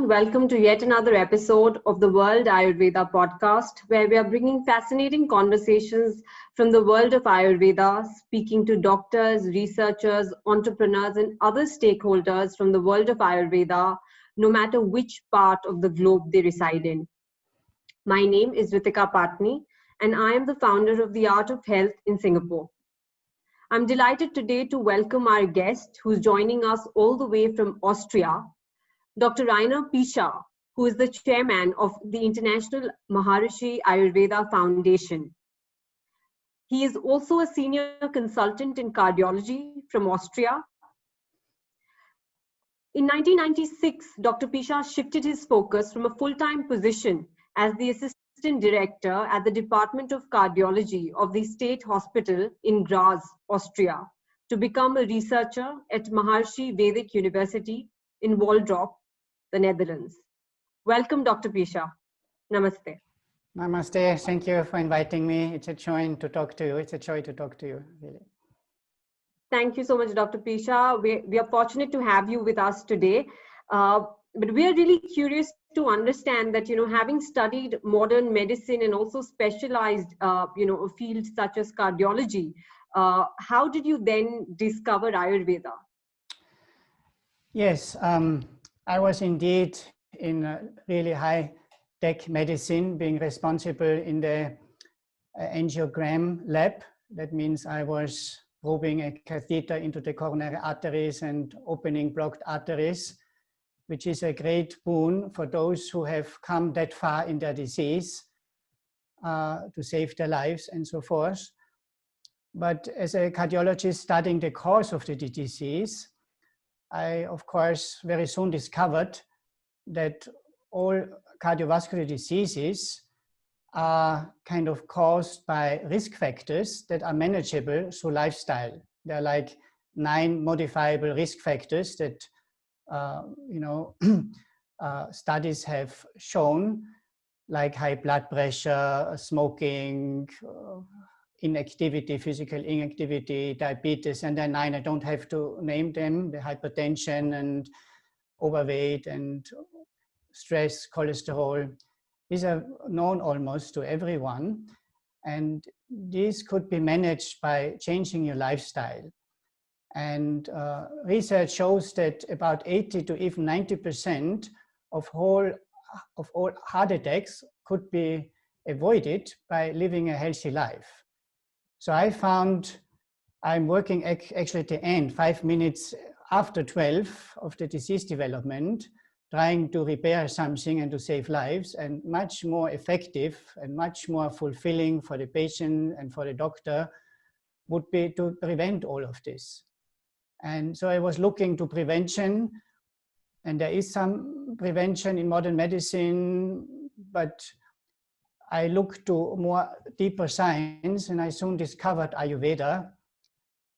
Welcome to yet another episode of the World Ayurveda Podcast, where we are bringing fascinating conversations from the world of Ayurveda, speaking to doctors, researchers, entrepreneurs, and other stakeholders from the world of Ayurveda, no matter which part of the globe they reside in. My name is Ritika Patni, and I am the founder of the ArtH in Singapore. I'm delighted today to welcome our guest, who's joining us all the way from Austria, Dr. Picha, who is the chairman of the International Maharishi Ayurveda Foundation. He is also a senior consultant in cardiology from Austria. In 1996, Dr. Picha shifted his focus from a full-time position as the assistant director at the Department of Cardiology of the State Hospital in Graz, Austria, to become a researcher at Maharishi Vedic University in Waldorp, the Netherlands. Welcome, Dr. Picha. Namaste. Namaste. Thank you for inviting me. It's a joy to talk to you. It's a joy to talk to you, really. Thank you so much, Dr. Picha. We are fortunate to have you with us today. But we are really curious to understand that, having studied modern medicine and also specialized, fields such as cardiology, how did you then discover Ayurveda? Yes, I was indeed in really high-tech medicine, being responsible in the angiogram lab. That means I was probing a catheter into the coronary arteries and opening blocked arteries, which is a great boon for those who have come that far in their disease to save their lives and so forth. But as a cardiologist studying the cause of the disease, I, of course, very soon discovered that all cardiovascular diseases are kind of caused by risk factors that are manageable through lifestyle. There are like 9 modifiable risk factors that, studies have shown, like high blood pressure, smoking, inactivity, physical inactivity, diabetes, and then 9, I don't have to name them, the hypertension and overweight and stress, cholesterol. These are known almost to everyone. And these could be managed by changing your lifestyle. And research shows that about 80 to even 90% of all heart attacks could be avoided by living a healthy life. So I found I'm working actually at the end, 5 minutes after 12 of the disease development, trying to repair something and to save lives, and much more effective and much more fulfilling for the patient and for the doctor would be to prevent all of this. And so I was looking to prevention, and there is some prevention in modern medicine, but I looked to more deeper science, and I soon discovered Ayurveda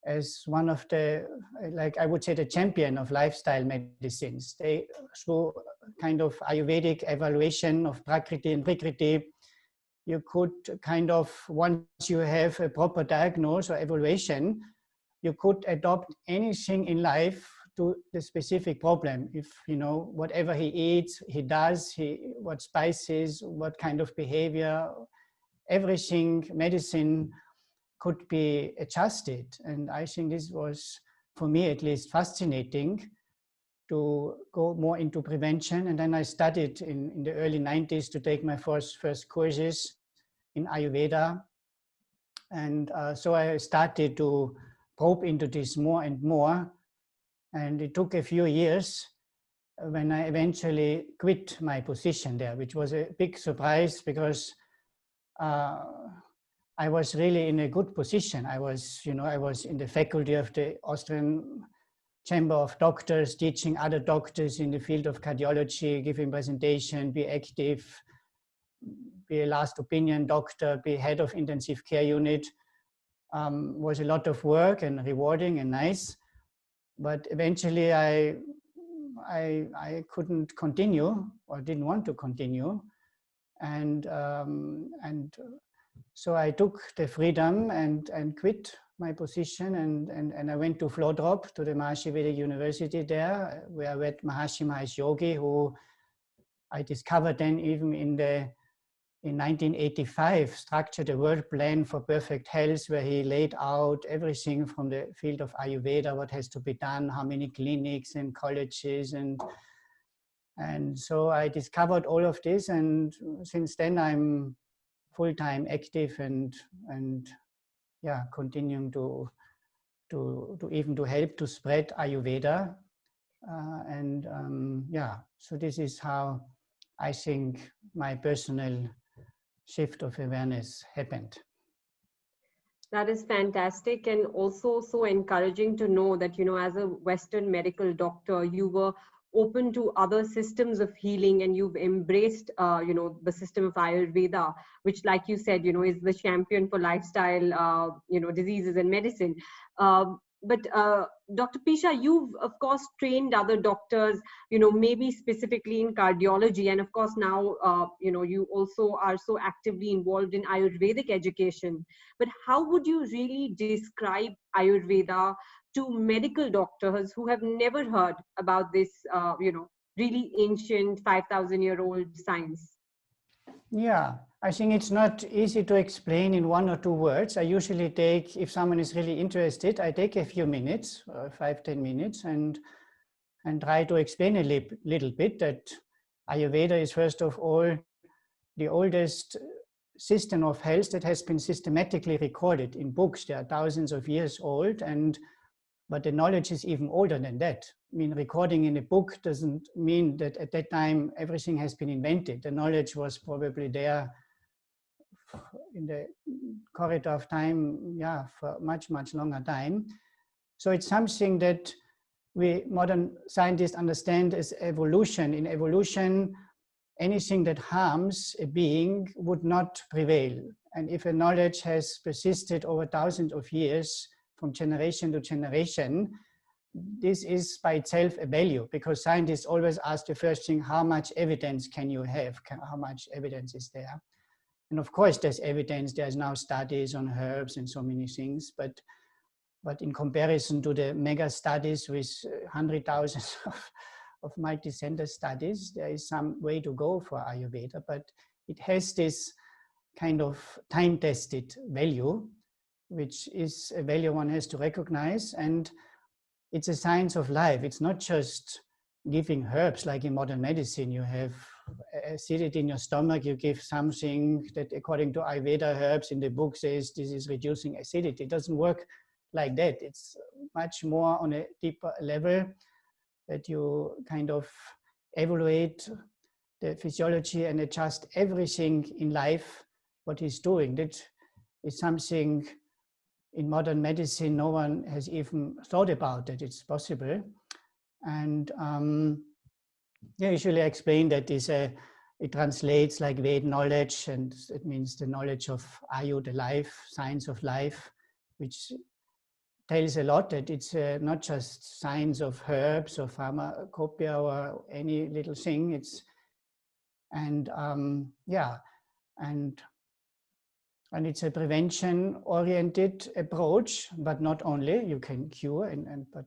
as one of the, like I would say, the champion of lifestyle medicines. They, through kind of Ayurvedic evaluation of Prakriti and Vikriti, you could kind of, once you have a proper diagnosis or evaluation, you could adopt anything in life to the specific problem. If, whatever he eats, he does, what spices, what kind of behavior, everything, medicine could be adjusted. And I think this was, for me at least, fascinating to go more into prevention. And then I studied in the early 90s to take my first courses in Ayurveda. And so I started to probe into this more and more. And it took a few years when I eventually quit my position there, which was a big surprise because I was really in a good position. I was in the faculty of the Austrian Chamber of Doctors, teaching other doctors in the field of cardiology, giving presentation, be active, be a last opinion doctor, be head of intensive care unit. was a lot of work and rewarding and nice. But eventually I couldn't continue or didn't want to continue. And so I took the freedom and quit my position and I went to Flodrop, to the Maharishi Vedic University there, where I met Maharishi Mahesh Yogi, who I discovered then even in 1985, structured a world plan for perfect health, where he laid out everything from the field of Ayurveda, what has to be done, how many clinics and colleges, and so I discovered all of this, and since then I'm full-time active and yeah, continuing to even to help to spread Ayurveda, yeah, so this is how I think my personal shift of awareness happened. That is fantastic, and also so encouraging to know that, you know, as a Western medical doctor, you were open to other systems of healing, and you've embraced, you know, the system of Ayurveda, which, like you said, you know, is the champion for lifestyle, you know, diseases and medicine. But Dr. Picha, you've of course trained other doctors, you know, maybe specifically in cardiology, and of course now, you know, you also are so actively involved in Ayurvedic education. But how would you really describe Ayurveda to medical doctors who have never heard about this, you know, really ancient 5,000-year-old science? Yeah, I think it's not easy to explain in 1 or 2 words. I usually take, if someone is really interested, I take a few minutes, 5-10 minutes, and try to explain a little bit that Ayurveda is, first of all, the oldest system of health that has been systematically recorded in books. They are thousands of years old, but the knowledge is even older than that. I mean, recording in a book doesn't mean that at that time everything has been invented. The knowledge was probably there in the corridor of time, yeah, for much, much longer time. So it's something that we modern scientists understand as evolution. In evolution, anything that harms a being would not prevail. And if a knowledge has persisted over thousands of years, from generation to generation, this is by itself a value, because scientists always ask the first thing, how much evidence can you have? How much evidence is there? And of course, there's evidence. There's now studies on herbs and so many things, but in comparison to the mega studies with 100,000 of multi-center studies, there is some way to go for Ayurveda, but it has this kind of time-tested value, which is a value one has to recognize. And it's a science of life. It's not just giving herbs like in modern medicine. You have acidity in your stomach, you give something that according to Ayurveda herbs in the book says this is reducing acidity. It doesn't work like that. It's much more on a deeper level, that you kind of evaluate the physiology and adjust everything in life, what he's doing. That is something in modern medicine no one has even thought about, that it's possible. And yeah, usually I explain that it translates like Vedic knowledge, and it means the knowledge of Ayu, the life, science of life, which tells a lot, that it's not just science of herbs or pharmacopoeia or any little thing. It's yeah, and it's a prevention-oriented approach, but not only. You can cure, but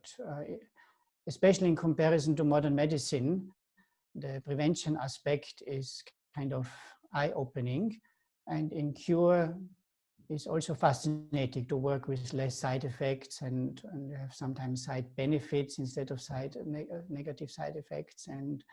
especially in comparison to modern medicine, the prevention aspect is kind of eye-opening, and in cure is also fascinating to work with less side effects, and you have sometimes side benefits instead of negative side effects. And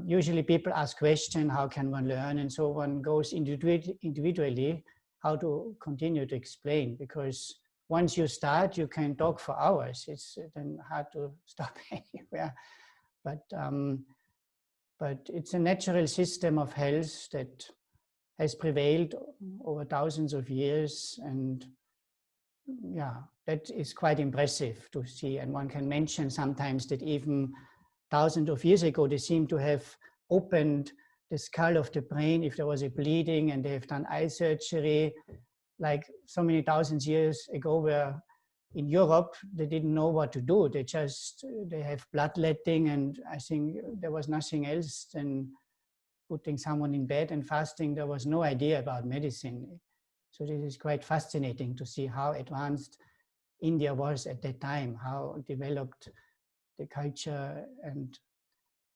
usually people ask questions, how can one learn? And so one goes individually how to continue to explain, because once you start, you can talk for hours. It's then hard to stop anywhere. But it's a natural system of health that has prevailed over thousands of years. And yeah, that is quite impressive to see. And one can mention sometimes that even thousands of years ago, they seem to have opened the skull of the brain if there was a bleeding, and they have done eye surgery like so many thousands years ago, where in Europe they didn't know what to do. They have bloodletting, and I think there was nothing else than putting someone in bed and fasting. There was no idea about medicine. So this is quite fascinating to see how advanced India was at that time, how developed the culture, and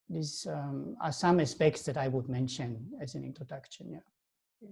these are some aspects that I would mention as an introduction. Yeah.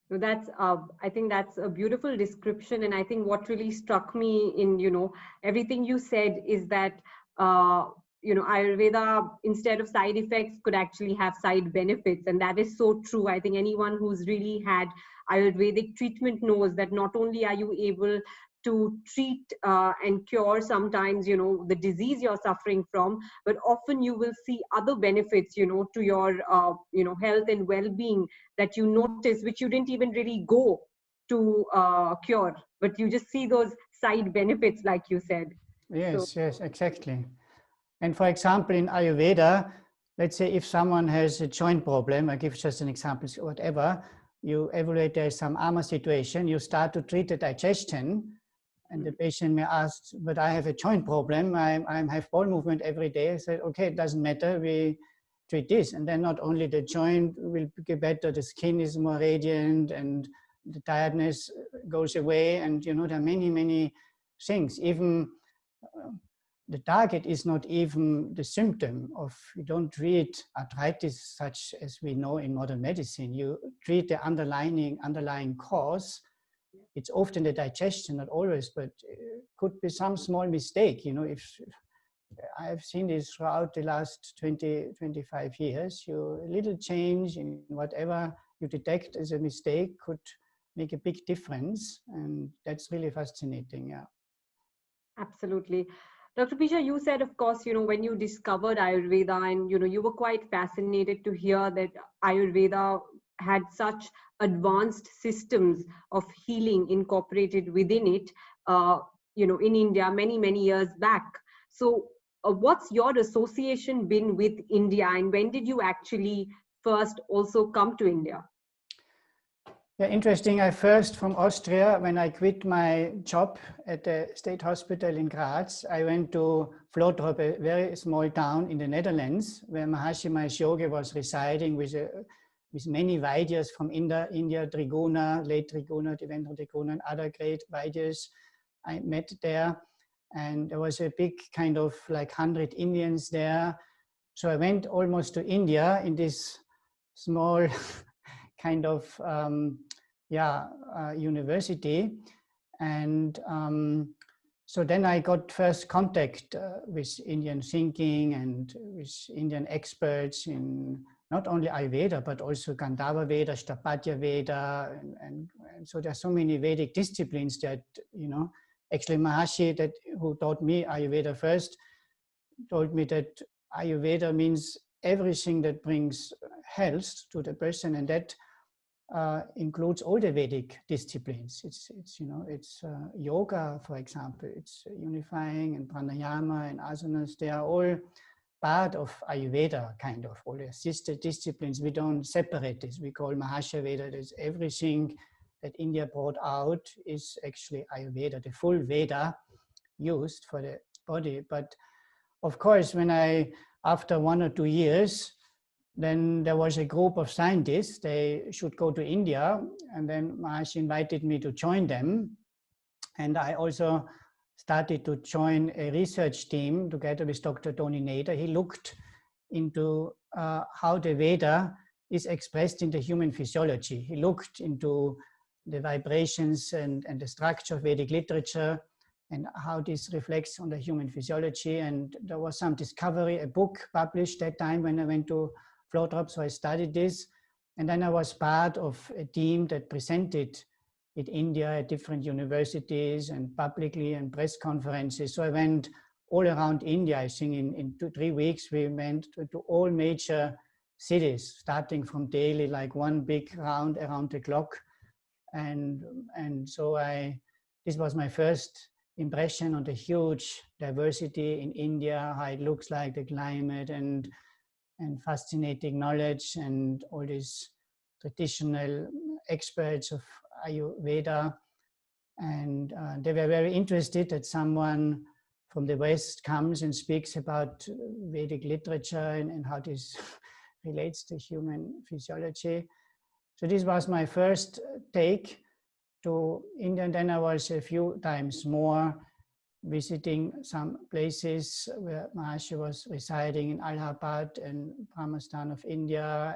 So that's, I think that's a beautiful description. And I think what really struck me in, everything you said is that, Ayurveda, instead of side effects, could actually have side benefits. And that is so true. I think anyone who's really had Ayurvedic treatment knows that not only are you able to treat and cure sometimes, the disease you're suffering from, but often you will see other benefits, to your, health and well-being that you notice, which you didn't even really go to cure, but you just see those side benefits, like you said. Yes, yes, exactly. And for example, in Ayurveda, let's say if someone has a joint problem, I give just an example, whatever, you evaluate there's some AMA situation, you start to treat the digestion, and the patient may ask, but I have a joint problem, I have bowel movement every day. I said, okay, it doesn't matter, we treat this. And then not only the joint will get better, the skin is more radiant, and the tiredness goes away. And there are many, many things. Even the target is not even the symptom of, you don't treat arthritis such as we know in modern medicine. You treat the underlying cause. It's often the digestion, not always, but could be some small mistake. If I've seen this throughout the last 20, 25 years, a little change in whatever you detect as a mistake could make a big difference. And that's really fascinating, yeah. Absolutely. Dr. Picha, you said, of course, when you discovered Ayurveda, and, you were quite fascinated to hear that Ayurveda had such advanced systems of healing incorporated within it, in India many, many years back. So what's your association been with India, and when did you actually first also come to India? Yeah, interesting. I first from Austria, when I quit my job at the state hospital in Graz, I went to Vlodrop, a very small town in the Netherlands, where Maharishi Mahesh Yogi was residing with many Vaidyas from India, Triguna, late Triguna, Devendra Triguna, and other great Vaidyas I met there. And there was a big kind of like 100 Indians there. So I went almost to India in this small kind of university. And so then I got first contact with Indian thinking and with Indian experts in not only Ayurveda, but also Gandhara Veda, Sthapatya Veda. And so there are so many Vedic disciplines that, actually Maharishi, who taught me Ayurveda first, told me that Ayurveda means everything that brings health to the person, and that includes all the Vedic disciplines. It's yoga, for example. It's unifying, and pranayama and asanas. They are all part of Ayurveda, kind of all the sister disciplines. We don't separate this. We call Mahasha Veda. There's everything that India brought out is actually Ayurveda, the full Veda used for the body. But of course, after 1 or 2 years, then there was a group of scientists, they should go to India, and then Maharishi invited me to join them. And I also started to join a research team together with Dr. Tony Nader. He looked into how the Veda is expressed in the human physiology. He looked into the vibrations and the structure of Vedic literature and how this reflects on the human physiology. And there was some discovery, a book published that time when I went to Vlodrop, so I studied this. And then I was part of a team that presented in India at different universities and publicly and press conferences. So I went all around India. I think in 2-3 weeks, we went to all major cities, starting from Delhi, like one big round around the clock. And so this was my first impression on the huge diversity in India, how it looks like, the climate, and fascinating knowledge, and all these traditional experts of Ayurveda. And they were very interested that someone from the West comes and speaks about Vedic literature and how this relates to human physiology. So this was my first take to India. And then I was a few times more visiting some places where Maharishi was residing in Allahabad and Brahmastan of India.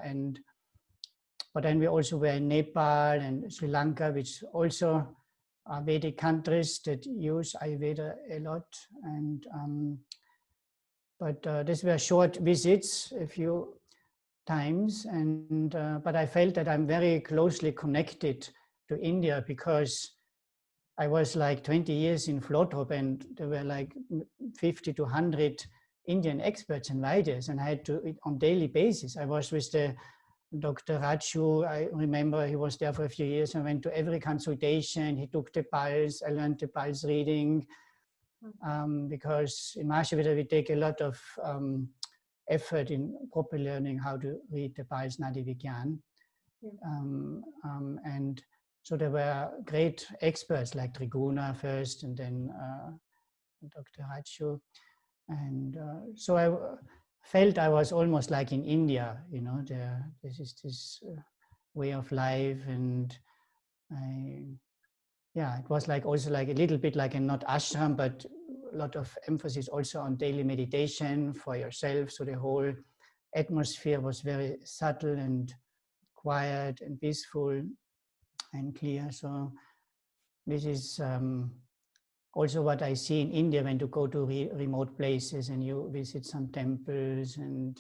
But then we also were in Nepal and Sri Lanka, which also are Vedic countries that use Ayurveda a lot. But these were short visits, a few times. But I felt that I'm very closely connected to India because I was like 20 years in Flotrop and there were like 50 to 100 Indian experts and writers, and I had to, on daily basis, I was with the Dr. Raju. I remember he was there for a few years. I went to every consultation. He took the pulse. I learned the pulse reading because in Maharishi we take a lot of effort in proper learning how to read the pulse Nadi Vigyan. And so there were great experts like Triguna first and then Dr. Raju. And so I felt I was almost like in India, you know, this is this way of life. And it was like also like a little bit like a not ashram, but a lot of emphasis also on daily meditation for yourself. So the whole atmosphere was very subtle and quiet and peaceful and clear. So this is also what I see in India when you go to remote places and you visit some temples and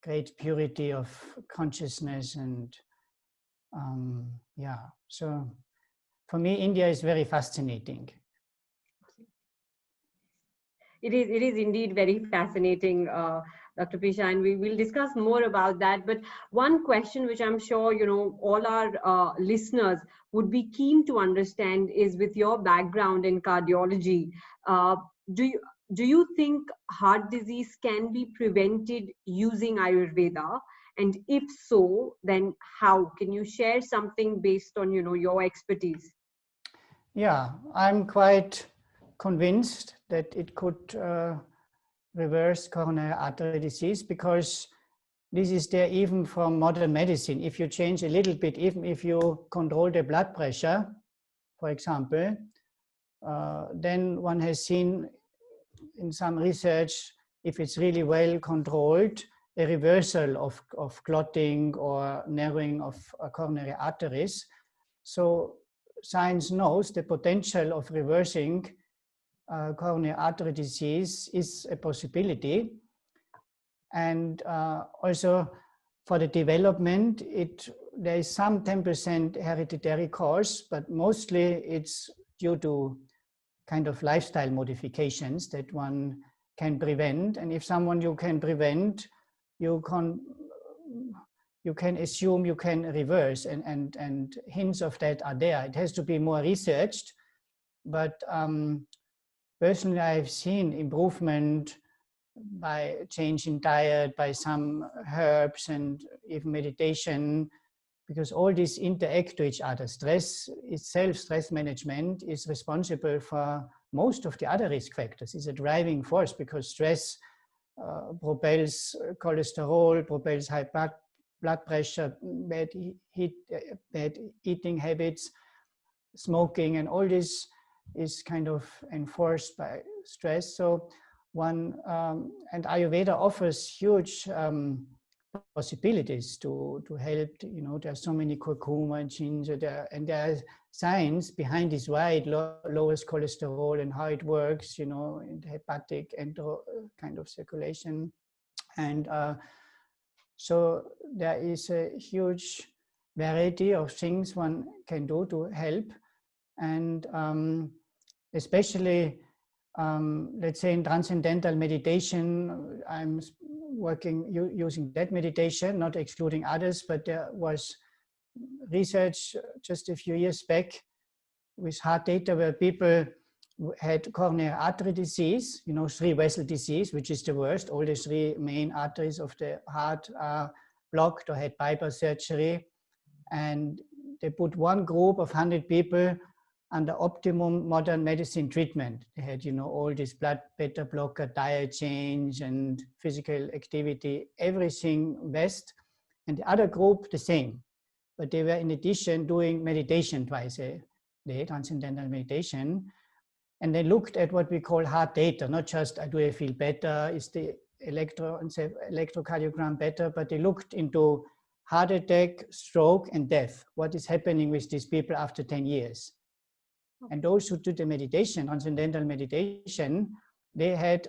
great purity of consciousness. And so for me, India is very fascinating. It is indeed very fascinating, Dr. Picha, and we will discuss more about that. But one question which I'm sure, you know, all our listeners would be keen to understand is, with your background in cardiology, do you think heart disease can be prevented using Ayurveda? And if so, then how? Can you share something based on, you know, your expertise? Yeah, I'm quite convinced that it could reverse coronary artery disease, because this is there even from modern medicine. If you change a little bit, even if you control the blood pressure, for example, then one has seen in some research, if it's really well controlled, a reversal of clotting or narrowing of coronary arteries. So science knows the potential of reversing coronary artery disease is a possibility. And also for the development, there is some 10% hereditary cause, but mostly it's due to kind of lifestyle modifications that one can prevent. And if someone you can prevent, you can assume you can reverse, and hints of that are there. It has to be more researched, but personally I've seen improvement by changing diet, by some herbs and even meditation, because all these interact to each other. Stress itself, stress management, is responsible for most of the other risk factors. It's a driving force, because stress propels cholesterol, propels high blood pressure, bad eating habits, smoking, and all this is kind of enforced by stress. So and Ayurveda offers huge possibilities to help. You know, there's so many curcuma and ginger and there's science behind this, why it lowers cholesterol and how it works, you know, in the hepatic kind of circulation. And so there is a huge variety of things one can do to help. And especially let's say in transcendental meditation, I'm working using that meditation, not excluding others, but there was research just a few years back with heart data where people had coronary artery disease, you know, 3-vessel disease, which is the worst. All the 3 main arteries of the heart are blocked or had bypass surgery. And they put one group of 100 people under optimum modern medicine treatment. They had, all this blood beta blocker, diet change, and physical activity, everything best. And the other group, the same. But they were in addition doing meditation twice a day, transcendental meditation. And they looked at what we call hard data, not just do I feel better, is the electrocardiogram better, but they looked into heart attack, stroke, and death. What is happening with these people after 10 years? And those who did the meditation, transcendental meditation, they had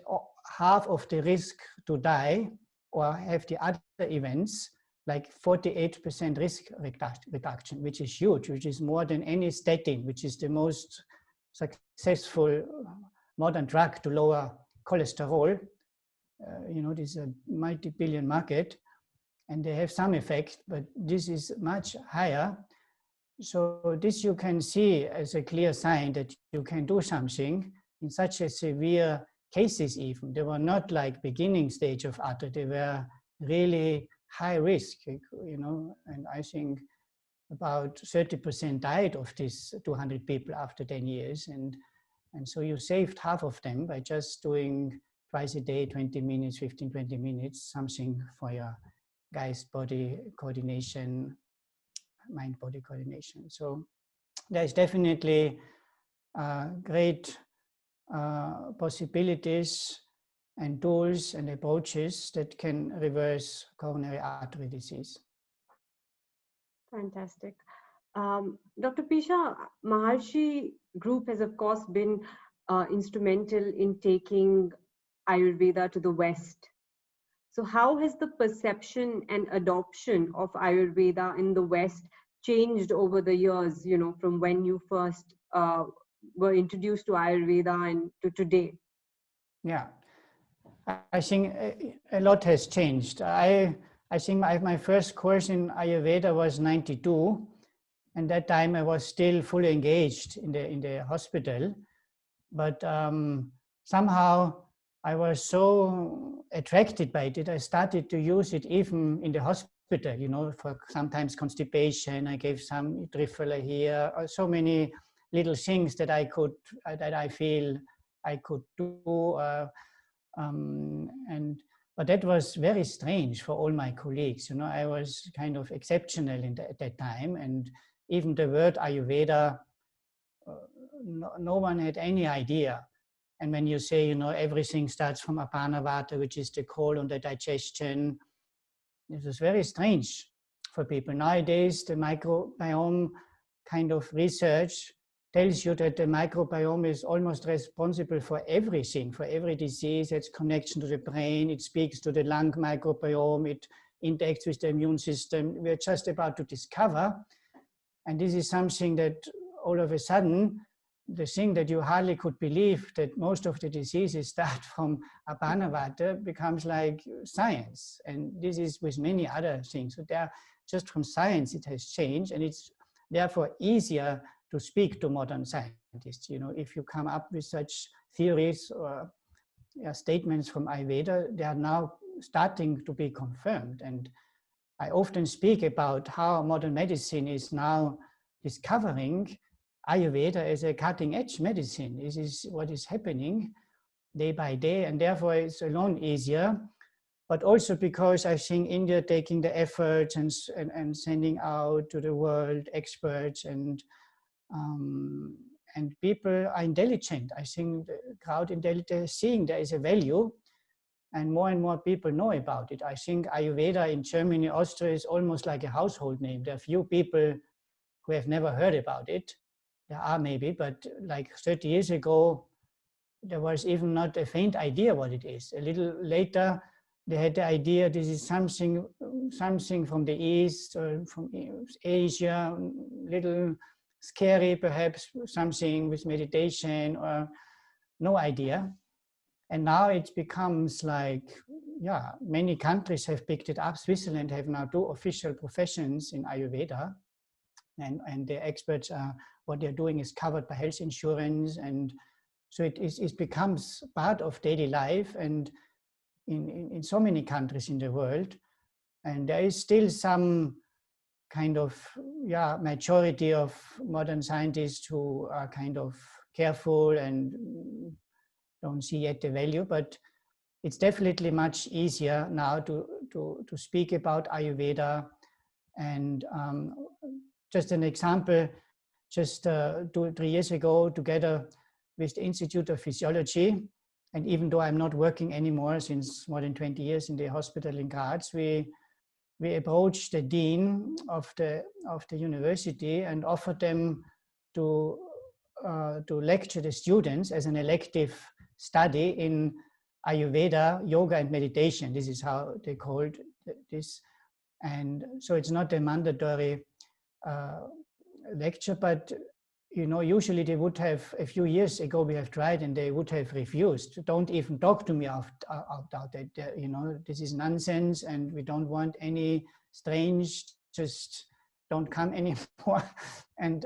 half of the risk to die or have the other events, like 48% risk reduction, which is huge, which is more than any statin, which is the most successful modern drug to lower cholesterol. This is a multi-billion market, and they have some effect, but this is much higher. So this you can see as a clear sign that you can do something in such a severe cases even. They were not like beginning stage of ArtH, they were really high risk, and I think about 30% died of these 200 people after 10 years. And so you saved half of them by just doing twice a day, 20 minutes, 15, 20 minutes, something for your guys' body coordination, mind-body coordination. So there's definitely great possibilities and tools and approaches that can reverse coronary artery disease. Fantastic. Dr. Picha, Maharishi group has of course been instrumental in taking Ayurveda to the West. So how has the perception and adoption of Ayurveda in the West changed over the years, from when you first were introduced to Ayurveda and to today? Yeah, I think a lot has changed. I think my first course in Ayurveda was 92. And that time I was still fully engaged in the hospital. But somehow I was so attracted by it, I started to use it even in the hospital, for sometimes constipation. I gave some trifle here, or so many little things that I feel I could do. But that was very strange for all my colleagues. I was kind of exceptional at that time. And even the word Ayurveda, no one had any idea. And when you say, everything starts from Apana Vata, which is the colon, the digestion, it was very strange for people. Nowadays, the microbiome kind of research tells you that the microbiome is almost responsible for everything, for every disease, its connection to the brain, it speaks to the lung microbiome, it interacts with the immune system. We're just about to discover. And this is something that all of a sudden, the thing that you hardly could believe, that most of the diseases start from Apana Vata, becomes like science. And this is with many other things. So just from science, it has changed. And it's therefore easier to speak to modern scientists. If you come up with such theories or statements from Ayurveda, they are now starting to be confirmed. And I often speak about how modern medicine is now discovering Ayurveda as a cutting-edge medicine. This is what is happening day by day, and therefore it's alone easier. But also because I think India taking the effort and sending out to the world experts and people are intelligent. I think the crowd intelligent, seeing there is a value, and more people know about it. I think Ayurveda in Germany, Austria is almost like a household name. There are few people who have never heard about it. There are maybe, but like 30 years ago, there was even not a faint idea what it is. A little later, they had the idea this is something from the East or from Asia, little scary perhaps, something with meditation or no idea. And now it becomes like, many countries have picked it up. Switzerland have now 2 official professions in Ayurveda. And the experts what they're doing is covered by health insurance. And so it becomes part of daily life and in so many countries in the world. And there is still some kind of majority of modern scientists who are kind of careful and don't see yet the value, but it's definitely much easier now to speak about Ayurveda. And just an example, just 2-3 years ago, together with the Institute of Physiology, and even though I'm not working anymore since more than 20 years in the hospital in Graz, we approached the dean of the university and offered them to lecture the students as an elective study in Ayurveda, yoga, and meditation. This is how they called this. And so it's not a mandatory lecture, but usually they would have, a few years ago we have tried and they would have refused. Don't even talk to me about that. This is nonsense and we don't want any strange, just don't come anymore. And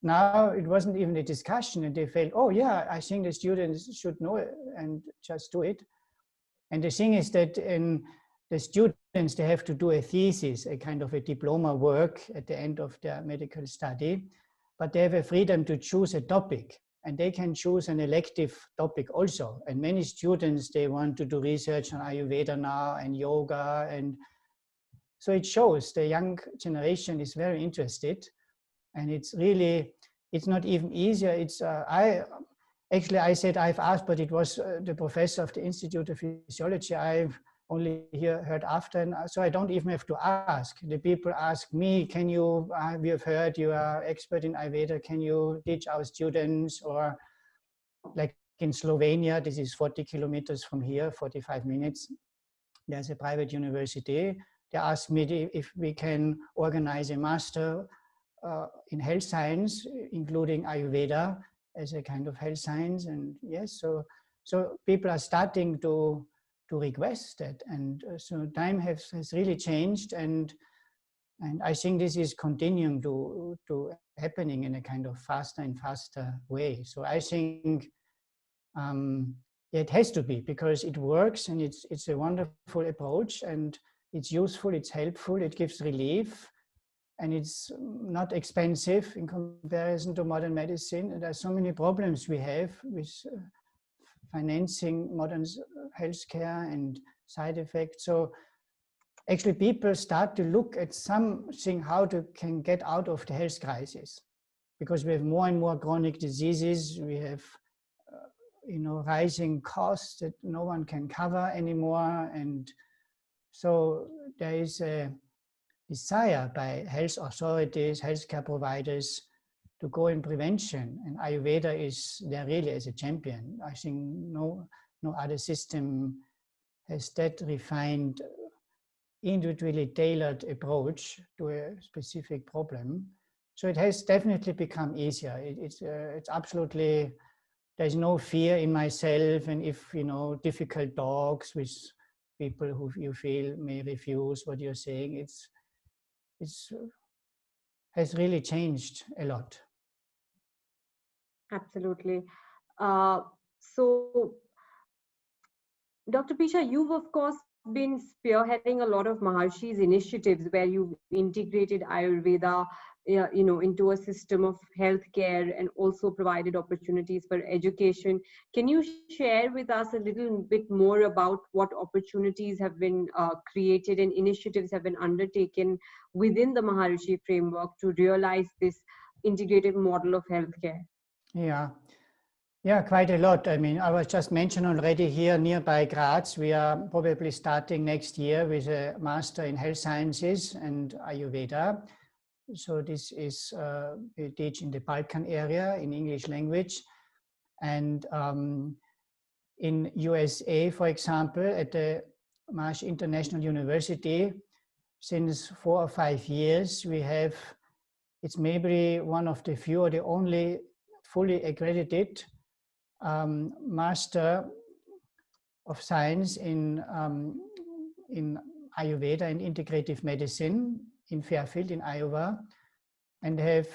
now it wasn't even a discussion and they felt, oh yeah, I think the students should know it and just do it. And the thing is that the students, they have to do a thesis, a kind of a diploma work at the end of their medical study, but they have a freedom to choose a topic and they can choose an elective topic also. And many students, they want to do research on Ayurveda now and yoga. And so it shows the young generation is very interested. And it's really, it's not even easier. It's, I said I've asked, but it was the professor of the Institute of Physiology. I've only heard after, and so I don't even have to ask. The people ask me, can you, we have heard you are expert in Ayurveda, can you teach our students? Or like in Slovenia, this is 40 kilometers from here, 45 minutes. There's a private university. They asked me if we can organize a master in health science, including Ayurveda as a kind of health science. And yes, so people are starting to request that. And so time has really changed. And I think this is continuing to happening in a kind of faster and faster way. So I think it has to be, because it works and it's a wonderful approach and it's useful, it's helpful, it gives relief. And it's not expensive in comparison to modern medicine. And there's so many problems we have with financing modern healthcare and side effects. So actually people start to look at something how to can get out of the health crisis, because we have more and more chronic diseases. We have rising costs that no one can cover anymore. And so there is a desire by health authorities, healthcare providers to go in prevention, and Ayurveda is there really as a champion. I think no other system has that refined, individually tailored approach to a specific problem. So it has definitely become easier. It's absolutely, there's no fear in myself, and if difficult talks with people who you feel may refuse what you're saying, it's has really changed a lot. Absolutely. So, Dr. Picha, you've of course been spearheading a lot of Maharishi's initiatives where you've integrated Ayurveda, into a system of healthcare and also provided opportunities for education. Can you share with us a little bit more about what opportunities have been created and initiatives have been undertaken within the Maharishi framework to realize this integrated model of healthcare? Yeah, quite a lot. I mean, I was just mentioned already here nearby Graz, we are probably starting next year with a Master in Health Sciences and Ayurveda. So this is, we teach in the Balkan area in English language. And in USA, for example, at the Maharishi International University, since 4 or 5 years, we have, it's maybe one of the few or the only fully accredited Master of Science in Ayurveda and Integrative Medicine in Fairfield in Iowa, and have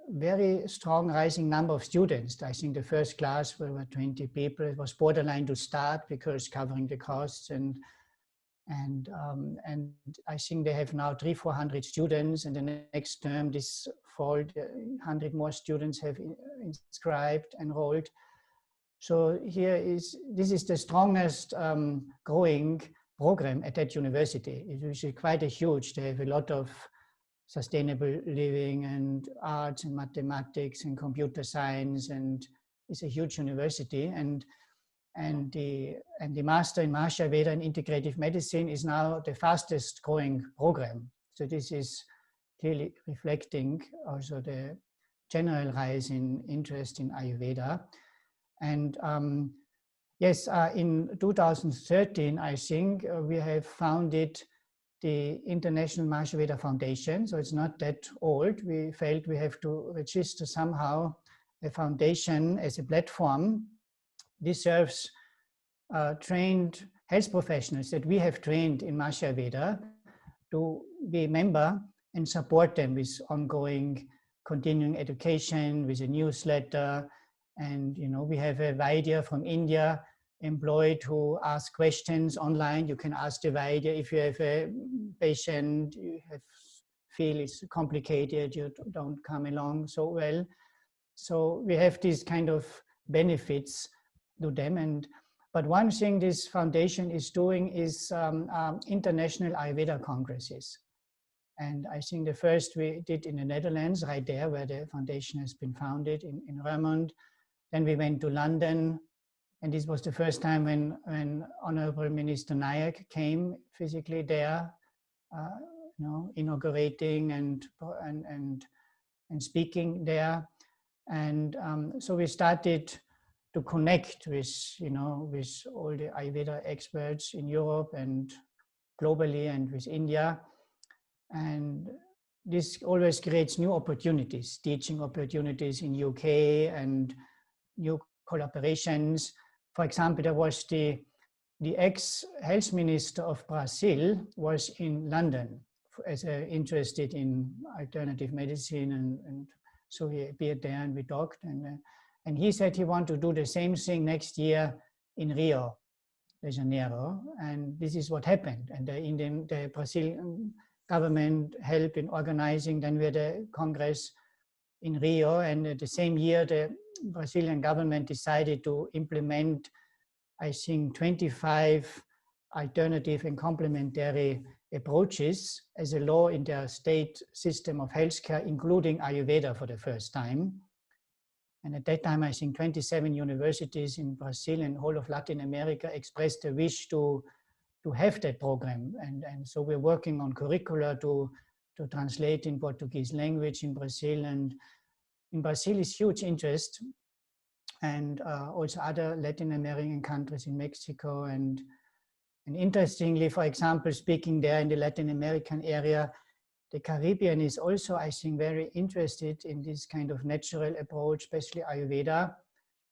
very strong rising number of students. I think the first class were 20 people. It was borderline to start because covering the costs, and And I think they have now 300-400 students, and the next term this fall 100 more students have inscribed, enrolled. So this is the strongest growing program at that university. It is quite a huge. They have a lot of sustainable living and arts and mathematics and computer science, and it's a huge university. And the master in Maharishi Ayurveda and integrative medicine is now the fastest growing program. So this is clearly reflecting also the general rise in interest in Ayurveda. And yes, in 2013, I think we have founded the International Maharishi Ayurveda Foundation. So it's not that old. We felt we have to register somehow a foundation as a platform. This serves trained health professionals that we have trained in Maharishi Ayurveda to be a member and support them with ongoing continuing education, with a newsletter. And we have a Vaidya from India employed who asks questions online. You can ask the Vaidya if you have a patient, feel it's complicated, you don't come along so well. So we have these kind of benefits to them. But one thing this foundation is doing is international Ayurveda congresses. And I think the first we did in the Netherlands, right there where the foundation has been founded in Roermond. Then we went to London, and this was the first time when Honorable Minister Nayak came physically there, inaugurating and speaking there. And so we started to connect with all the Ayurveda experts in Europe and globally and with India. And this always creates new opportunities, teaching opportunities in UK and new collaborations. For example, there was the ex-health minister of Brazil was in London as interested in alternative medicine, and so he appeared there and we talked, and he said he wanted to do the same thing next year in Rio de Janeiro, and this is what happened. And the Brazilian government helped in organizing. Then we had a congress in Rio, and the same year the Brazilian government decided to implement, I think, 25 alternative and complementary approaches as a law in their state system of healthcare, including Ayurveda for the first time. And at that time, I think 27 universities in Brazil and whole of Latin America expressed a wish to have that program. And so we're working on curricula to translate in Portuguese language in Brazil. And in Brazil is huge interest, and also other Latin American countries in Mexico. And interestingly, for example, speaking there in the Latin American area, the Caribbean is also, I think, very interested in this kind of natural approach, especially Ayurveda.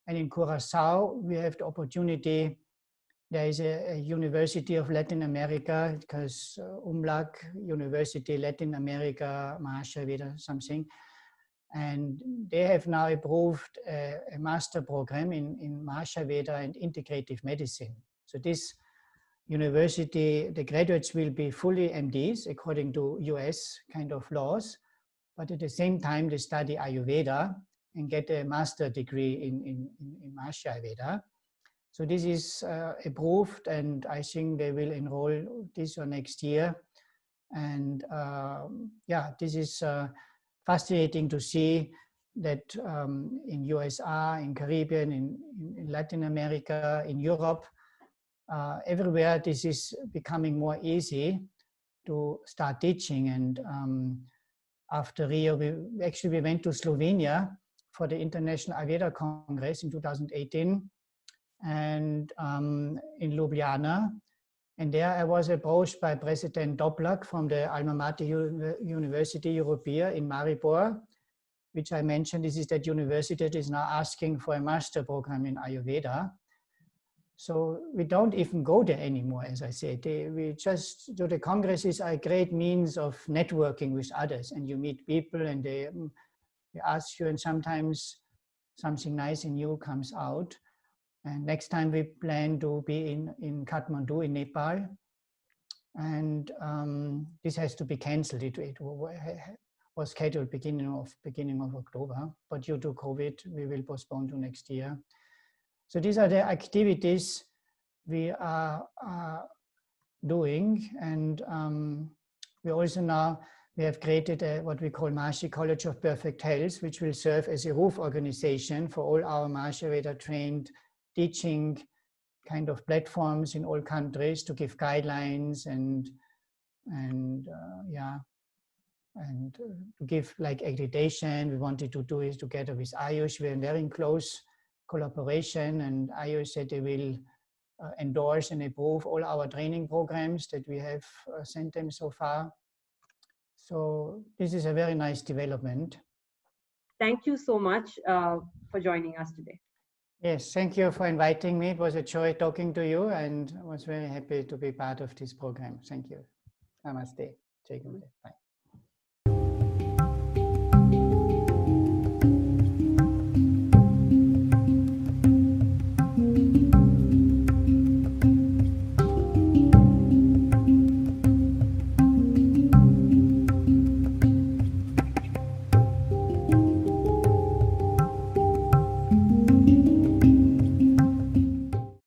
And in Curacao, we have the opportunity. There is a University of Latin America, because UMLAC, University Latin America, Maharishi Ayurveda, something. And they have now approved a master program in Maharishi Ayurveda and integrative medicine. So this university, the graduates will be fully MDs according to US kind of laws, but at the same time they study Ayurveda and get a master degree in Maharishi Ayurveda. So this is approved, and I think they will enroll this or next year. And yeah, this is fascinating to see that in USSR, in Caribbean, in Latin America, in Europe, everywhere this is becoming more easy to start teaching. And after Rio, we went to Slovenia for the International Ayurveda Congress in 2018, and in Ljubljana. And there I was approached by President Toplak from the Alma Mater University Europea in Maribor, which I mentioned. This is that university that is now asking for a master program in Ayurveda. So we don't even go there anymore, as I said. The congresses are a great means of networking with others, and you meet people and they ask you, and sometimes something nice and new comes out. And next time we plan to be in Kathmandu in Nepal. and this has to be cancelled. It was scheduled beginning of October, but due to COVID, we will postpone to next year. So these are the activities we are doing, and we also now we have created what we call Maharishi College of Perfect Health, which will serve as a roof organization for all our Maharishi Ayurveda trained teaching kind of platforms in all countries to give guidelines and to give like accreditation. We wanted to do it together with Ayush. We're in very close collaboration, and Ayush said they will endorse and approve all our training programs that we have sent them so far. So this is a very nice development. Thank you so much for joining us today. Yes, thank you for inviting me. It was a joy talking to you, and I was very happy to be part of this program. Thank you. Namaste. Jai Gurudev. Bye.